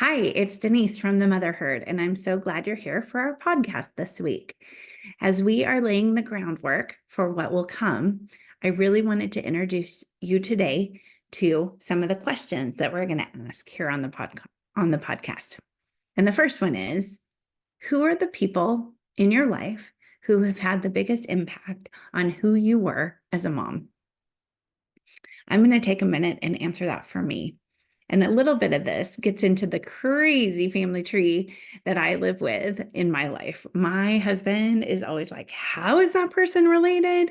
Hi, it's Denise from the Motherhood, and I'm so glad you're here for our podcast this week. As we are laying the groundwork for what will come, I really wanted to introduce you today to some of the questions that we're going to ask here on the podcast. And the first one is, who are the people in your life who have had the biggest impact on who you were as a mom? I'm going to take a minute and answer that for me. And a little bit of this gets into the crazy family tree that I live with in my life. My husband is always like, how is that person related?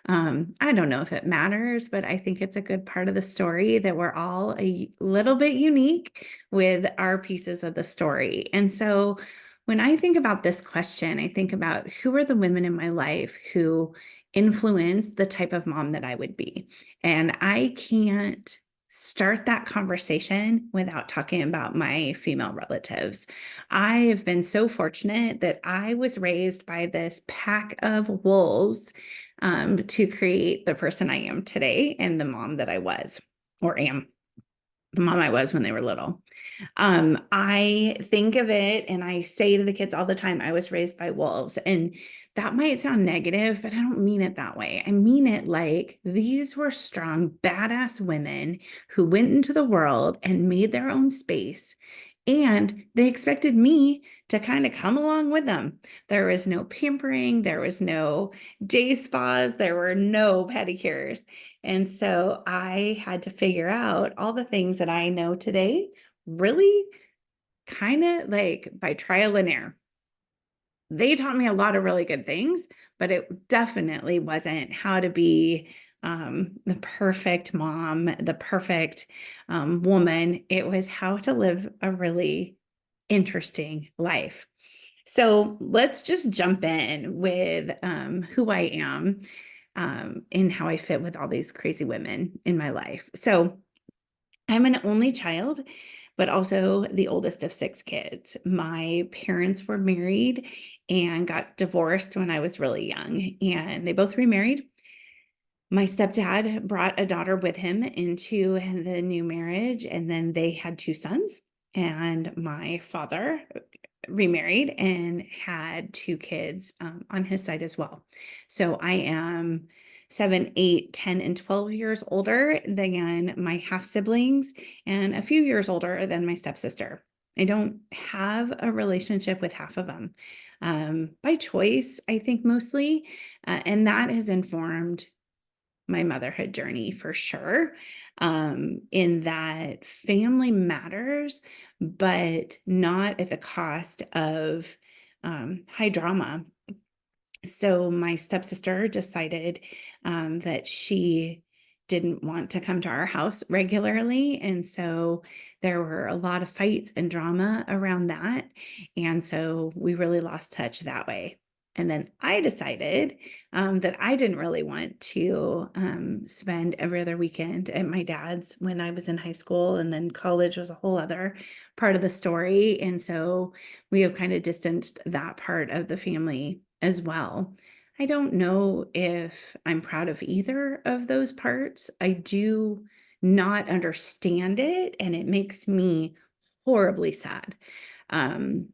I don't know if it matters, but I think it's a good part of the story that we're all a little bit unique with our pieces of the story. And so when I think about this question, I think about who are the women in my life who influence the type of mom that I would be. And I can't start that conversation without talking about my female relatives. I have been so fortunate that I was raised by this pack of wolves to create the person I am today and the mom that I was or am, the mom I was when they were little. I think of it and I say to the kids all the time, I was raised by wolves. And that might sound negative, but I don't mean it that way. I mean it like these were strong, badass women who went into the world and made their own space. And they expected me to kind of come along with them. There was no pampering, there was no day spas, there were no pedicures. And so I had to figure out all the things that I know today really kind of like by trial and error. They taught me a lot of really good things, but it definitely wasn't how to be the perfect mom, the perfect woman. It was how to live a really interesting life. So let's just jump in with who I am and how I fit with all these crazy women in my life. So I'm an only child, but also the oldest of six kids. My parents were married and got divorced when I was really young, and they both remarried. My stepdad brought a daughter with him into the new marriage, and then they had two sons. And my father remarried and had two kids on his side as well. So I am 7, 8, 10, and 12 years older than my half siblings and a few years older than my stepsister. I don't have a relationship with half of them by choice, I think mostly. And that has informed my motherhood journey for sure. In that family matters, but not at the cost of high drama. So my stepsister decided that she didn't want to come to our house regularly. And so there were a lot of fights and drama around that. And so we really lost touch that way. And then I decided that I didn't really want to spend every other weekend at my dad's when I was in high school. And then college was a whole other part of the story. And so we have kind of distanced that part of the family as well. I don't know if I'm proud of either of those parts. I do not understand it, and it makes me horribly sad. Um,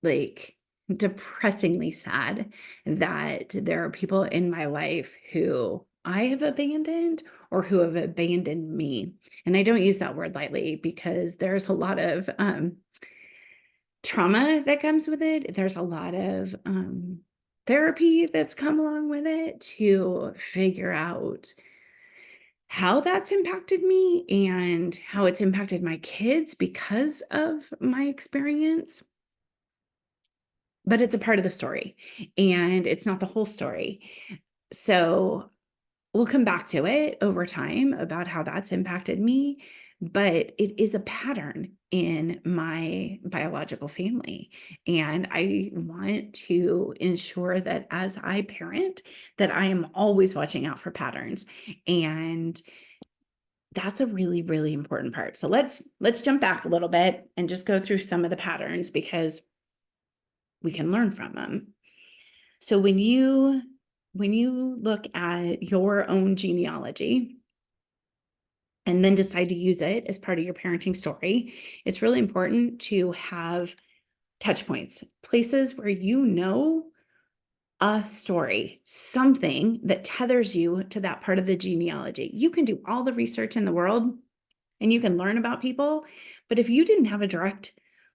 like depressingly sad that there are people in my life who I have abandoned or who have abandoned me. And I don't use that word lightly because there's a lot of trauma that comes with it. There's a lot of therapy that's come along with it to figure out how that's impacted me and how it's impacted my kids because of my experience. But it's a part of the story and it's not the whole story. So we'll come back to it over time about how that's impacted me, but it is a pattern in my biological family. And I want to ensure that as I parent, that I am always watching out for patterns. And that's a really, really important part. So let's jump back a little bit and just go through some of the patterns because we can learn from them. So when you look at your own genealogy, and then decide to use it as part of your parenting story, it's really important to have touch points, places where you know a story, something that tethers you to that part of the genealogy. You can do all the research in the world and you can learn about people, but if you didn't have a direct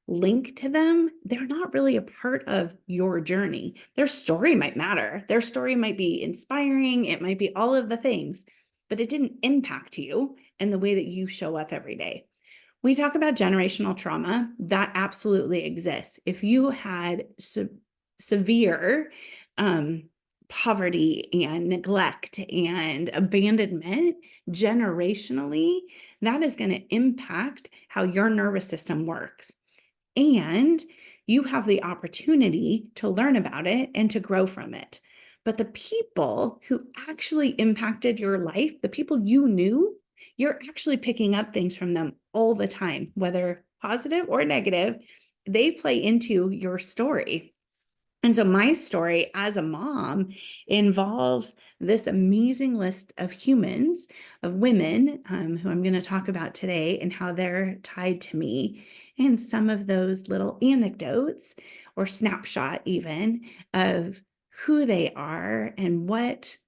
link to them, they're not really a part of your journey. Their story might matter. Their story might be inspiring. It might be all of the things, but it didn't impact you in the way that you show up every day. We talk about generational trauma. That absolutely exists. If you had severe poverty and neglect and abandonment generationally, that is going to impact how your nervous system works. And you have the opportunity to learn about it and to grow from it. But the people who actually impacted your life, the people you knew, you're actually picking up things from them all the time, whether positive or negative. They play into your story. And so my story as a mom involves this amazing list of humans, of women who I'm going to talk about today and how they're tied to me, and some of those little anecdotes or snapshot even of who they are and what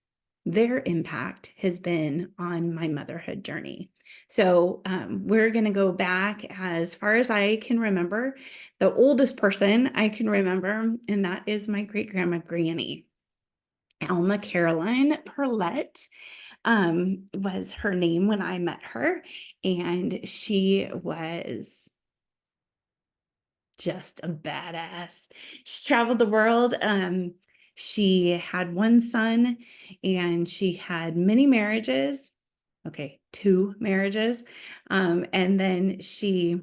their impact has been on my motherhood journey. So we're going to go back as far as I can remember, the oldest person I can remember, and that is my great-grandma Granny. Alma Caroline Perlette was her name when I met her, and she was just a badass. She traveled the world. She had one son and she had many marriages. Okay, two marriages. And then she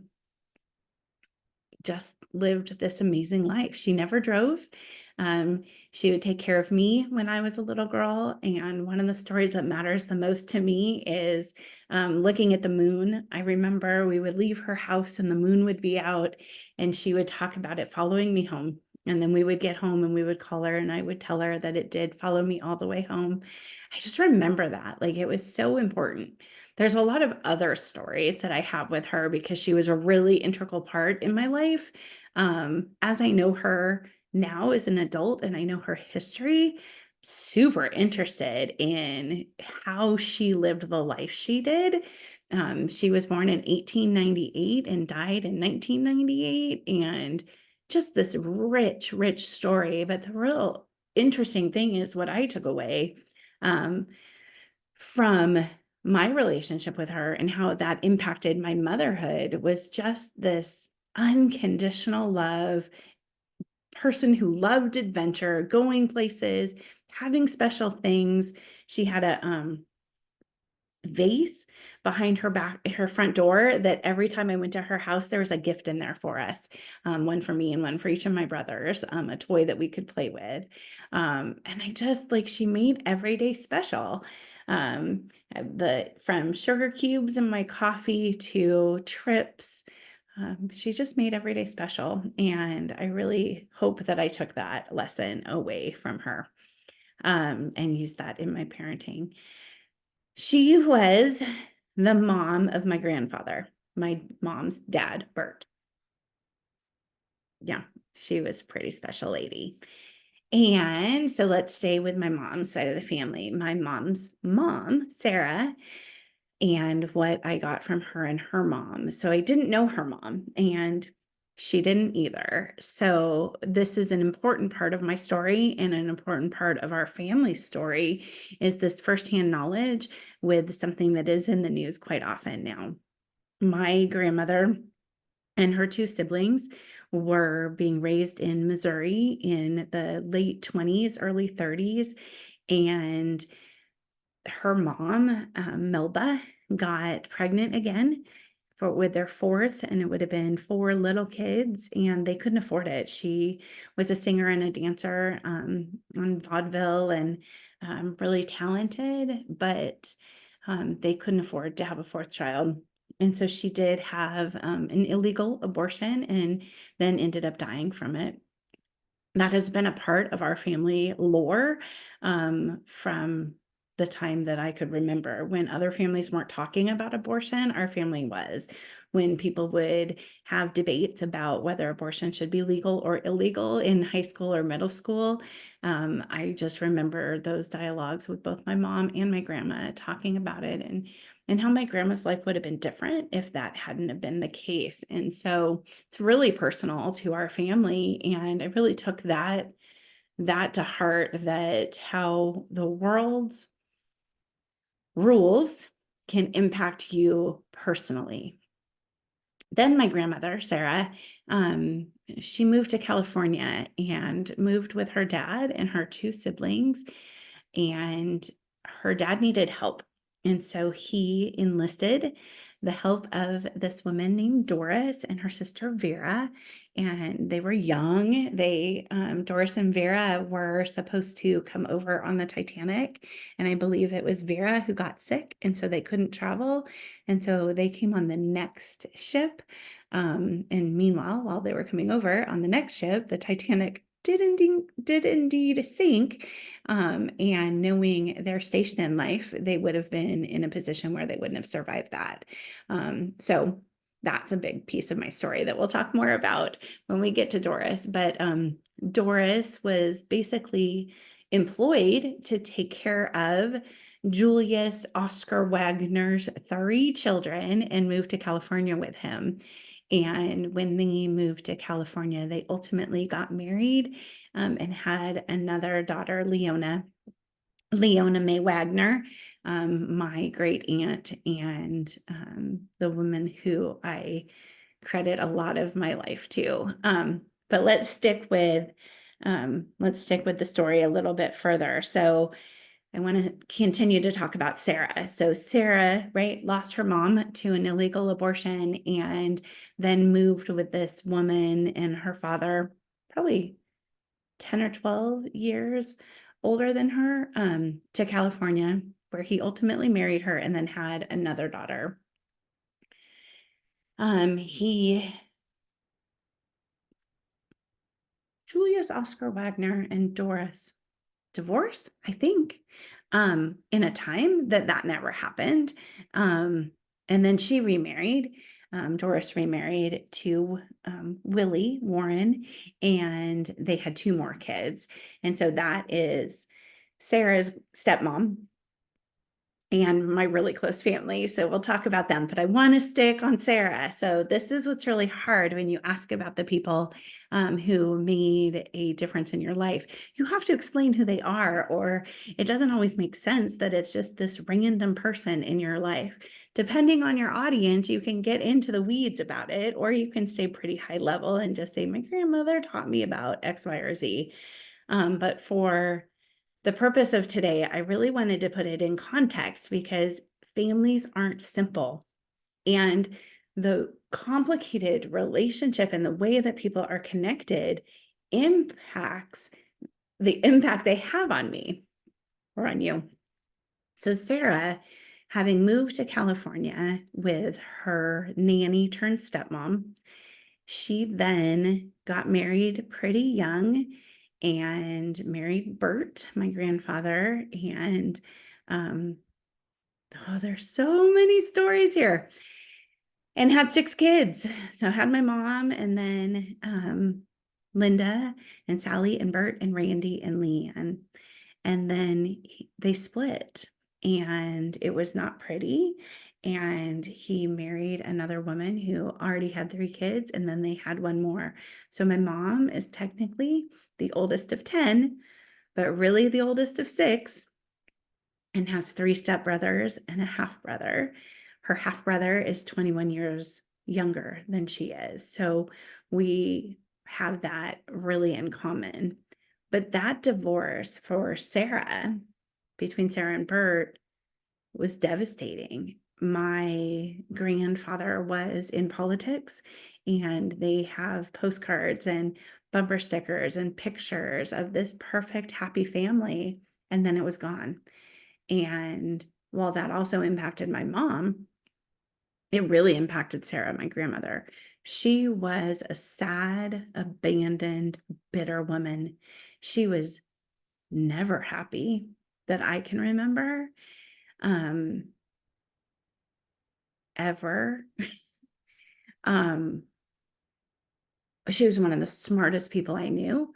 just lived this amazing life. She never drove. Um, she would take care of me when I was a little girl. And one of the stories that matters the most to me is looking at the moon. I remember we would leave her house and the moon would be out and she would talk about it following me home. And then we would get home and we would call her and I would tell her that it did follow me all the way home. I just remember that. Like, it was so important. There's a lot of other stories that I have with her because she was a really integral part in my life. As I know her now as an adult and I know her history, super interested in how she lived the life she did. She was born in 1898 and died in 1998, and just this rich, rich story. But the real interesting thing is what I took away from my relationship with her and how that impacted my motherhood was just this unconditional love, person who loved adventure, going places, having special things. She had a vase behind her front door that every time I went to her house, there was a gift in there for us. One for me and one for each of my brothers, a toy that we could play with. And I just she made every day special. From sugar cubes in my coffee to trips, she just made every day special. And I really hope that I took that lesson away from her and used that in my parenting. She was the mom of my grandfather, my mom's dad, Bert. Yeah, she was a pretty special lady. And so let's stay with my mom's side of the family. My mom's mom, Sarah, and what I got from her and her mom. So I didn't know her mom, and she didn't either. So this is an important part of my story, and an important part of our family story is this firsthand knowledge with something that is in the news quite often now. My grandmother and her two siblings were being raised in Missouri in the late 20s, early 30s, and her mom, Melba, got pregnant again with their fourth, and it would have been four little kids, and they couldn't afford it. She was a singer and a dancer on vaudeville and really talented, but they couldn't afford to have a fourth child. And so she did have an illegal abortion and then ended up dying from it. That has been a part of our family lore from the time that I could remember. When other families weren't talking about abortion, our family was. When people would have debates about whether abortion should be legal or illegal in high school or middle school, I just remember those dialogues with both my mom and my grandma talking about it, and how my grandma's life would have been different if that hadn't have been the case. And so it's really personal to our family. And I really took that to heart, that how the world's rules can impact you personally. Then my grandmother, Sarah, she moved to California and moved with her dad and her two siblings. And her dad needed help. And so he enlisted the help of this woman named Doris and her sister Vera. And they were young. Doris and Vera were supposed to come over on the Titanic. And I believe it was Vera who got sick. And so they couldn't travel. And so they came on the next ship. And meanwhile, while they were coming over on the next ship, the Titanic did indeed sink. And knowing their station in life, they would have been in a position where they wouldn't have survived that. So that's a big piece of my story that we'll talk more about when we get to Doris. But Doris was basically employed to take care of Julius Oscar Wagner's 3 children and moved to California with him. And when they moved to California, they ultimately got married and had another daughter, Leona May Wagner, my great aunt, and the woman who I credit a lot of my life to. But let's stick with the story a little bit further. So I want to continue to talk about Sarah. So Sarah, right, lost her mom to an illegal abortion and then moved with this woman and her father, probably 10 or 12 years older than her, to California, where he ultimately married her and then had another daughter. Julius Oscar Wagner and Doris divorce, I think, in a time that never happened. And then she remarried. Doris remarried to Willie Warren, and they had 2 more kids. And so that is Sarah's stepmom and my really close family. So we'll talk about them, but I want to stick on Sarah. So this is what's really hard when you ask about the people who made a difference in your life. You have to explain who they are, or it doesn't always make sense that it's just this random person in your life. Depending on your audience, you can get into the weeds about it, or you can stay pretty high level and just say, my grandmother taught me about X, Y, or Z. But for the purpose of today, I really wanted to put it in context because families aren't simple. And the complicated relationship and the way that people are connected impacts the impact they have on me or on you. So Sarah, having moved to California with her nanny turned stepmom, she then got married pretty young and married Bert, my grandfather. And there's so many stories here. And had 6 kids. So I had my mom, and then Linda and Sally and Bert and Randy and Leanne. And then they split, and it was not pretty. And he married another woman who already had 3 kids, and then they had 1 more. So my mom is technically the oldest of 10, but really the oldest of 6, and has 3 stepbrothers and a half brother. Her half brother is 21 years younger than she is. So we have that really in common. But that divorce for Sarah, between Sarah and Bert, was devastating. My grandfather was in politics, and they have postcards and bumper stickers and pictures of this perfect, happy family, and then it was gone. And while that also impacted my mom, it really impacted Sarah, my grandmother. She was a sad, abandoned, bitter woman. She was never happy. that I can remember, um, ever. Um, she was one of the smartest people I knew,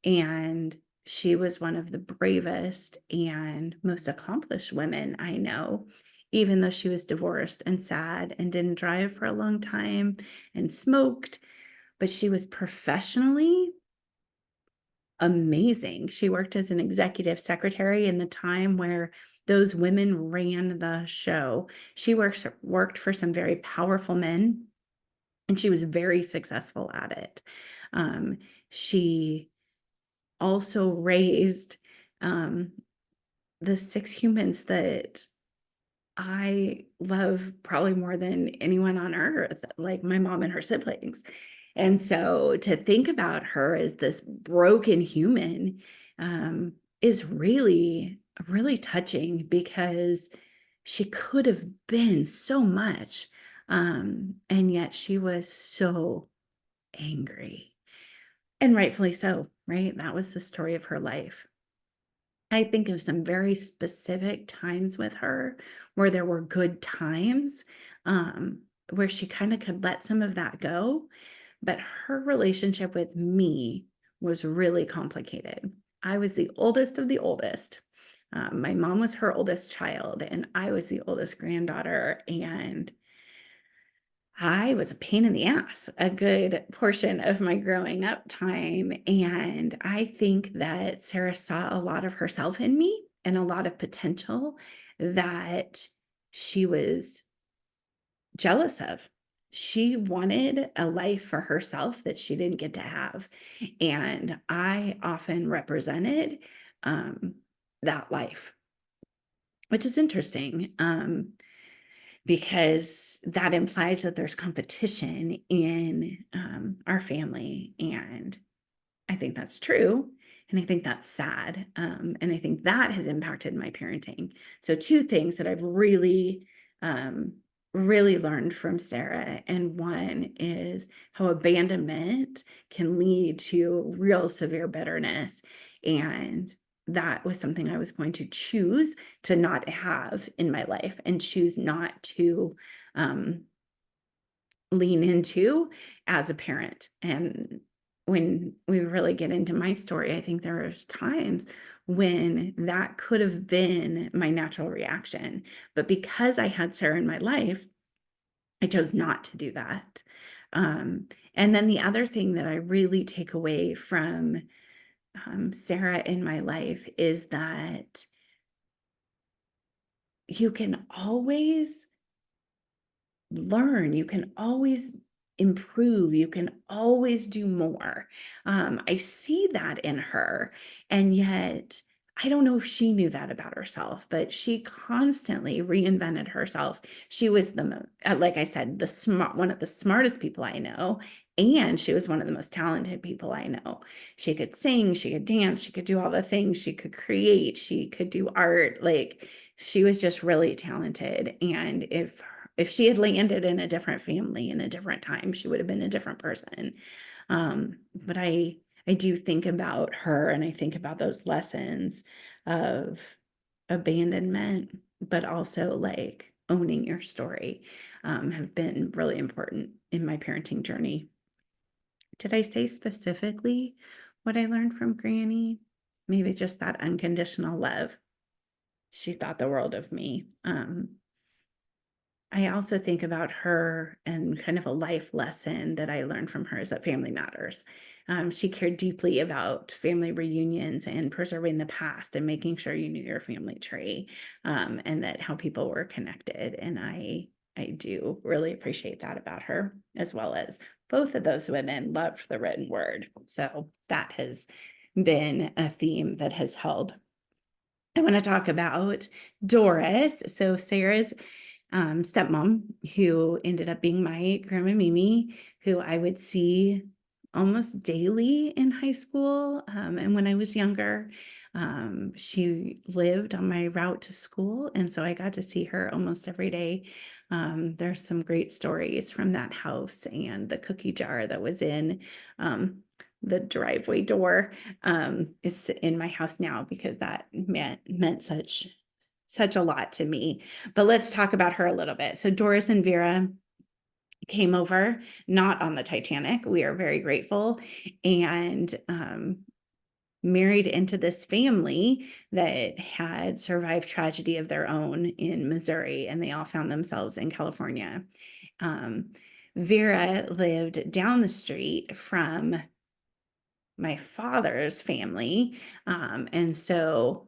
and she was one of the bravest and most accomplished women I know, even though she was divorced and sad and didn't drive for a long time and smoked. But she was professionally amazing. She worked as an executive secretary in the time where those women ran the show. She worked for some very powerful men, and she was very successful at it. She also raised um, the 6 humans that I love probably more than anyone on earth, like my mom and her siblings. And so to think about her as this broken human is really, really touching because she could have been so much. And yet she was so angry, and rightfully so, right? That was the story of her life. I think of some very specific times with her where there were good times, where she kind of could let some of that go. But her relationship with me was really complicated. I was the oldest of the oldest. My mom was her oldest child, and I was the oldest granddaughter. And I was a pain in the ass a good portion of my growing up time. And I think that Sarah saw a lot of herself in me and a lot of potential that she was jealous of. She wanted a life for herself that she didn't get to have. And I often represented um, that life, which is interesting. Because that implies that there's competition in our family. And I think that's true. And I think that's sad. And I think that has impacted my parenting. So, two things that I've really, um, really learned from Sarah. And one is how abandonment can lead to real severe bitterness. And that was something I was going to choose to not have in my life and choose not to um, lean into as a parent. And when we really get into my story, I think there was times when that could have been my natural reaction. But because I had Sarah in my life, I chose not to do that. And then the other thing that I really take away from Sarah in my life is that you can always learn, you can always improve, you can always do more. I see that in her, and yet I don't know if she knew that about herself, but she constantly reinvented herself. She was like I said, one of the smartest people I know, and she was one of the most talented people I know. She could sing, she could dance, she could do all the things, she could create, she could do art. Like, she was just really talented. And if she had landed in a different family in a different time, she would have been a different person. But I do think about her, and I think about those lessons of abandonment, but also like owning your story, have been really important in my parenting journey. Did I say specifically what I learned from Granny? Maybe just that unconditional love. She thought the world of me. I also think about her, and kind of a life lesson that I learned from her is that family matters. She cared deeply about family reunions and preserving the past and making sure you knew your family tree, and that how people were connected. And I do really appreciate that about her, as well as both of those women loved the written word. So that has been a theme that has held. I want to talk about Doris. So Sarah's stepmom, who ended up being my grandma Mimi, who I would see almost daily in high school. And when I was younger, she lived on my route to school. And so I got to see her almost every day. There's some great stories from that house and the cookie jar that was in um, the driveway door is in my house now because that meant such a lot to me. But let's talk about her a little bit. So Doris and Vera came over, not on the Titanic. We are very grateful, and married into this family that had survived tragedy of their own in Missouri, and they all found themselves in California. Vera lived down the street from my father's family. And so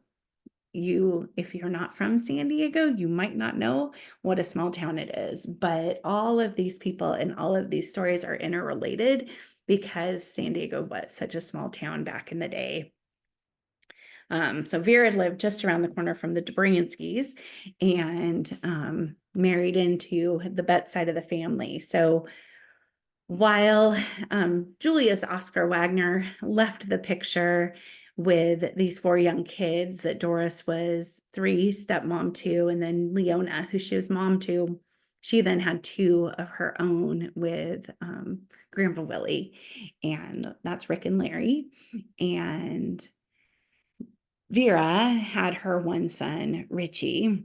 if you're not from San Diego, you might not know what a small town it is, but all of these people and all of these stories are interrelated because San Diego was such a small town back in the day. So Vera lived just around the corner from the Dobranskis and married into the Betts side of the family. So while Julius Oscar Wagner left the picture with these 4 young kids that Doris was 3, stepmom to, and then Leona, who she was mom to, she then had 2 of her own with Grandpa Willie, and that's Rick and Larry. And Vera had her one son, Richie,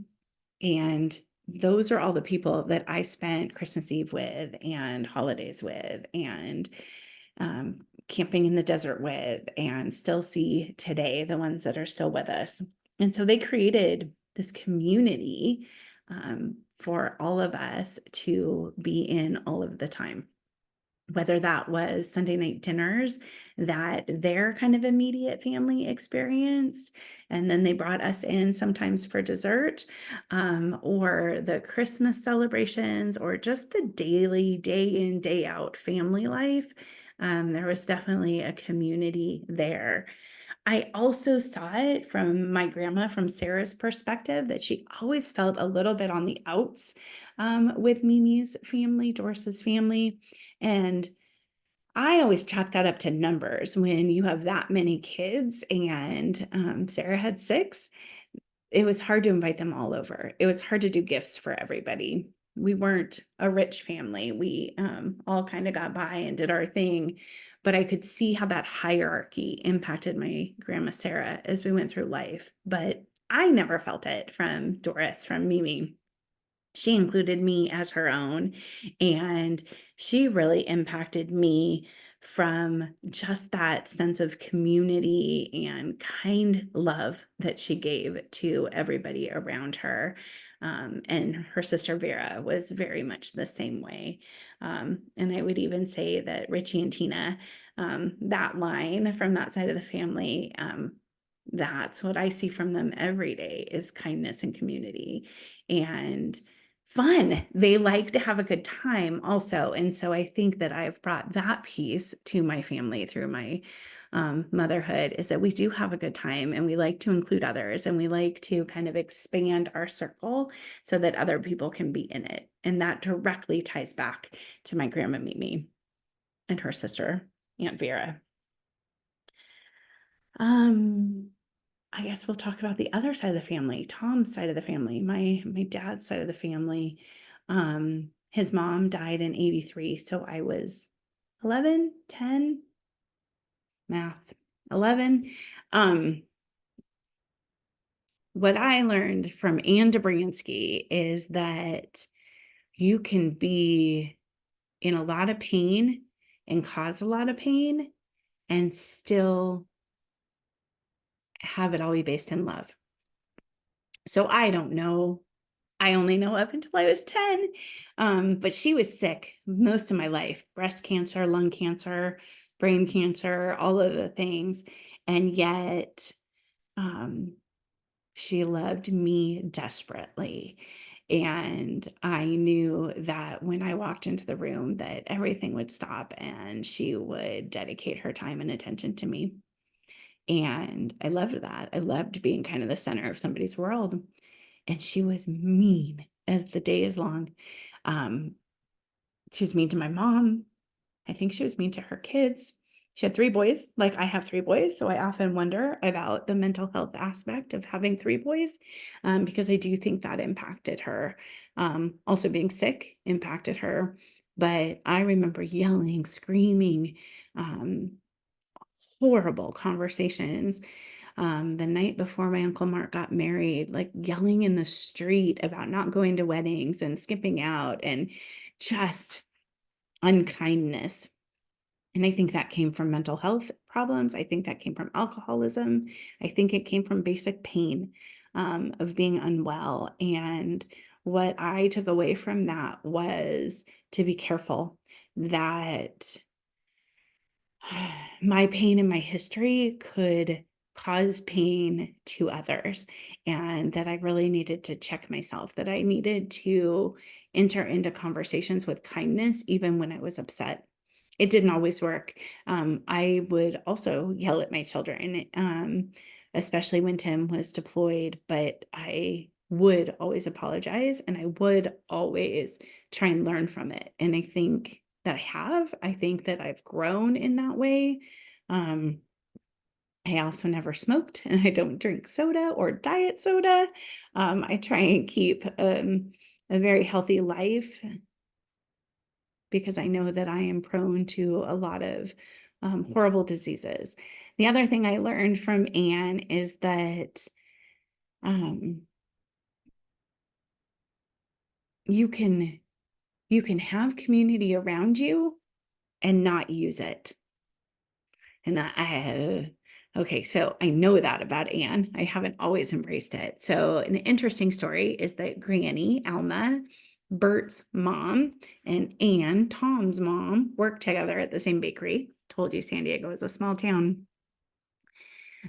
and those are all the people that I spent Christmas Eve with and holidays with and camping in the desert with and still see today, the ones that are still with us. And so they created this community for all of us to be in all of the time. Whether that was Sunday night dinners that their kind of immediate family experienced, and then they brought us in sometimes for dessert, or the Christmas celebrations, or just the daily, day in, day out family life. There was definitely a community there. I also saw it from my grandma, from Sarah's perspective, that she always felt a little bit on the outs with Mimi's family, Doris's family. And I always chalk that up to numbers. When you have that many kids, and Sarah had 6, it was hard to invite them all over. It was hard to do gifts for everybody. We weren't a rich family. We all kind of got by and did our thing. But I could see how that hierarchy impacted my grandma Sarah as we went through life. But I never felt it from Doris, from Mimi. She included me as her own, and she really impacted me from just that sense of community and kind love that she gave to everybody around her. And her sister Vera was very much the same way. And I would even say that Richie and Tina, that line from that side of the family, that's what I see from them every day, is kindness and community and fun. They like to have a good time also. And so I think that I've brought that piece to my family through my motherhood, is that we do have a good time and we like to include others and we like to kind of expand our circle so that other people can be in it. And that directly ties back to my grandma Mimi and her sister, Aunt Vera. I guess we'll talk about the other side of the family, Tom's side of the family, my dad's side of the family. His mom died in 83, so I was 11, 10, math, 11. What I learned from Anne Dobransky is that you can be in a lot of pain and cause a lot of pain and still have it all be based in love. So I don't know. I only know up until I was 10. But she was sick most of my life, breast cancer, lung cancer, brain cancer, all of the things. And yet she loved me desperately. And I knew that when I walked into the room that everything would stop and she would dedicate her time and attention to me. And I loved that. I loved being kind of the center of somebody's world. And she was mean as the day is long. She was mean to my mom. I think she was mean to her kids. She had 3 boys, like I have 3 boys. So I often wonder about the mental health aspect of having 3 boys, because I do think that impacted her. Also being sick impacted her. But I remember yelling, screaming, horrible conversations the night before my Uncle Mark got married, like yelling in the street about not going to weddings and skipping out and just unkindness. And I think that came from mental health problems. I think that came from alcoholism. I think it came from basic pain of being unwell. And what I took away from that was to be careful that my pain and my history could cause pain to others, and that I really needed to check myself, that I needed to enter into conversations with kindness, even when I was upset. It didn't always work. I would also yell at my children, especially when Tim was deployed, but I would always apologize and I would always try and learn from it. And I think that I think that I've grown in that way. Um, I also never smoked and I don't drink soda or diet soda. I try and keep a very healthy life because I know that I am prone to a lot of horrible diseases. The other thing I learned from Anne is that um, you can have community around you and not use it. And okay, so I know that about Anne. I haven't always embraced it. So an interesting story is that Granny, Alma, Bert's mom, and Anne, Tom's mom, worked together at the same bakery. Told you San Diego is a small town.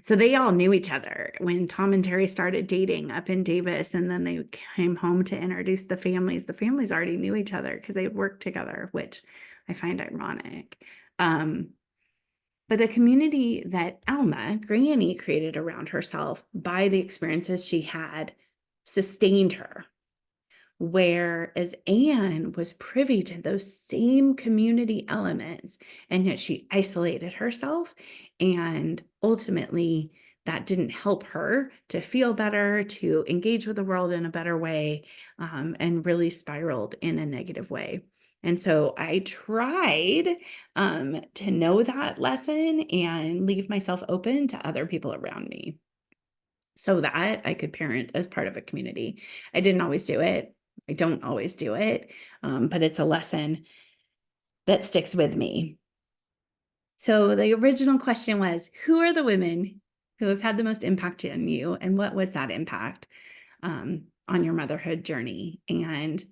So they all knew each other when Tom and Terry started dating up in Davis, and then they came home to introduce the families. The families already knew each other because they worked together, which I find ironic. But the community that Alma, Granny, created around herself by the experiences she had sustained her. Whereas Anne was privy to those same community elements, and yet she isolated herself. And ultimately, that didn't help her to feel better, to engage with the world in a better way, and really spiraled in a negative way. And so I tried to know that lesson and leave myself open to other people around me so that I could parent as part of a community. I didn't always do it. I don't always do it, but it's a lesson that sticks with me. So the original question was, who are the women who have had the most impact on you, and what was that impact on your motherhood journey? And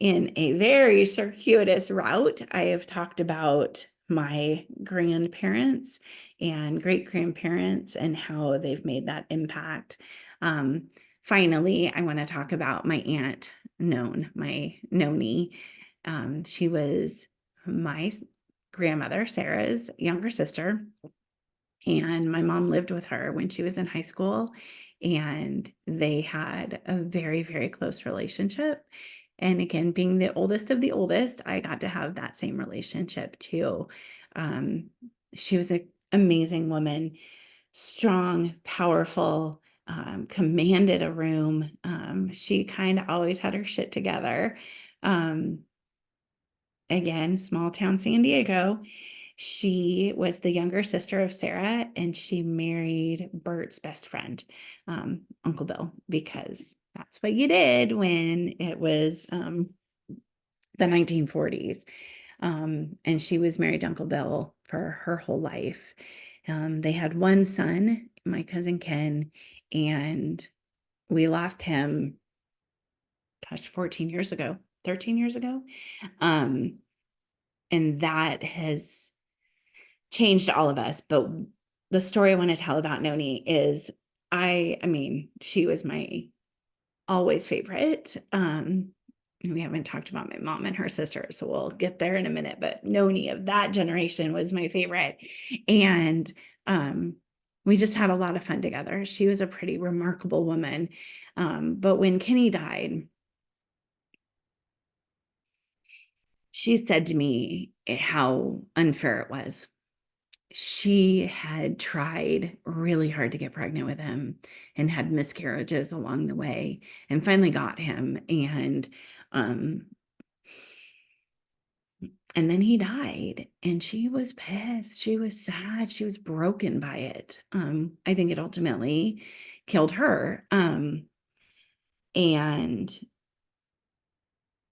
in a very circuitous route, I have talked about my grandparents and great grandparents and how they've made that impact. Finally, I want to talk about my aunt, my Noni. She was my grandmother, Sarah's younger sister. And my mom lived with her when she was in high school, and they had a very, very close relationship. And again, being the oldest of the oldest, I got to have that same relationship too. She was an amazing woman, strong, powerful, commanded a room. She kind of always had her shit together. Again, small town San Diego. She was the younger sister of Sarah, and she married Bert's best friend, Uncle Bill, because that's what you did when it was the 1940s. And she was married to Uncle Bill for her whole life. They had one son, my cousin Ken, and we lost him, 14 years ago, 13 years ago. And that has changed all of us. But the story I want to tell about Noni is I mean, she was my always favorite. We haven't talked about my mom and her sister, so we'll get there in a minute. But Noni of that generation was my favorite. And we just had a lot of fun together. She was a pretty remarkable woman. But when Kenny died, she said to me how unfair it was. She had tried really hard to get pregnant with him and had miscarriages along the way, and finally got him. And And then he died, and she was pissed. She was sad. She was broken by it. I think it ultimately killed her. And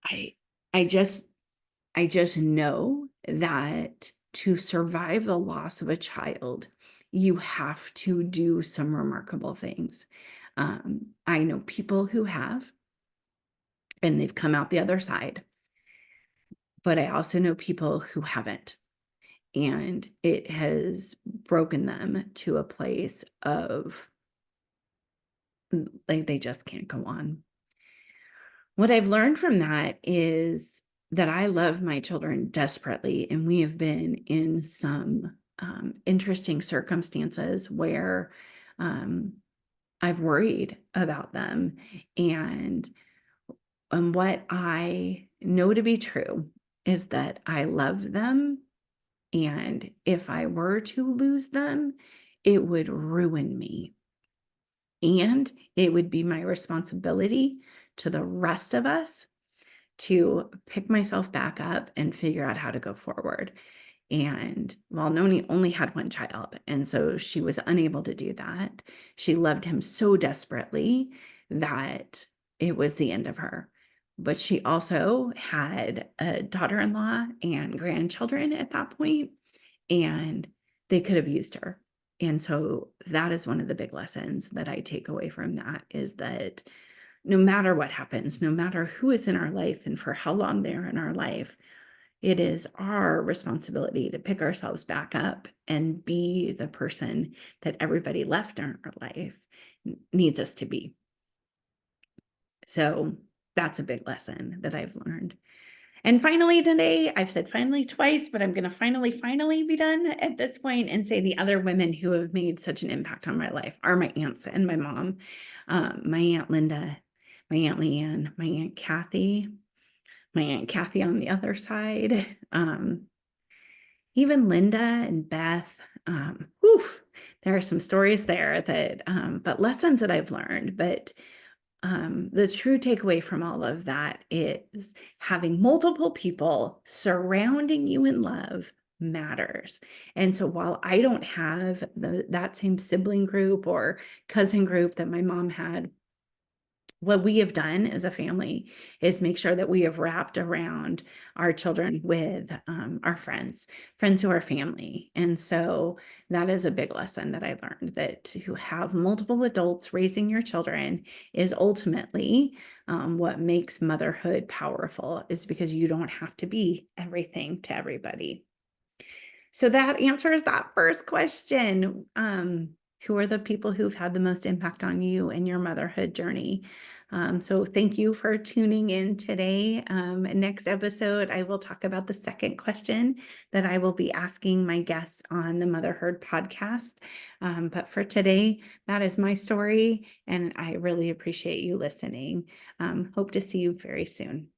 I, I just, I just know that to survive the loss of a child, you have to do some remarkable things. I know people who have, and they've come out the other side, but I also know people who haven't. And it has broken them to a place of like they just can't go on. What I've learned from that is that I love my children desperately, and we have been in some interesting circumstances where I've worried about them. And what I know to be true is that I love them. And if I were to lose them, it would ruin me. And it would be my responsibility to the rest of us to pick myself back up and figure out how to go forward. And while Noni only had one child, and so she was unable to do that, she loved him so desperately that it was the end of her. But she also had a daughter-in-law and grandchildren at that point, and they could have used her. And so that is one of the big lessons that I take away from that, is that no matter what happens, no matter who is in our life and for how long they're in our life, it is our responsibility to pick ourselves back up and be the person that everybody left in our life needs us to be. So that's a big lesson that I've learned. And finally today, I've said finally twice, but I'm going to finally be done at this point and say the other women who have made such an impact on my life are my aunts and my mom, my Aunt Linda, my Aunt Leanne, my Aunt Kathy, my Aunt Kathy on the other side, even Linda and Beth. There are some stories there that, but lessons that I've learned. But the true takeaway from all of that is having multiple people surrounding you in love matters. And so while I don't have that same sibling group or cousin group that my mom had, what we have done as a family is make sure that we have wrapped around our children with our friends who are family. And so that is a big lesson that I learned, that to have multiple adults raising your children is ultimately what makes motherhood powerful, is because you don't have to be everything to everybody. So that answers that first question. Who are the people who've had the most impact on you in your motherhood journey? So thank you for tuning in today. Next episode, I will talk about the second question that I will be asking my guests on the Motherhood podcast. But for today, that is my story, and I really appreciate you listening. Hope to see you very soon.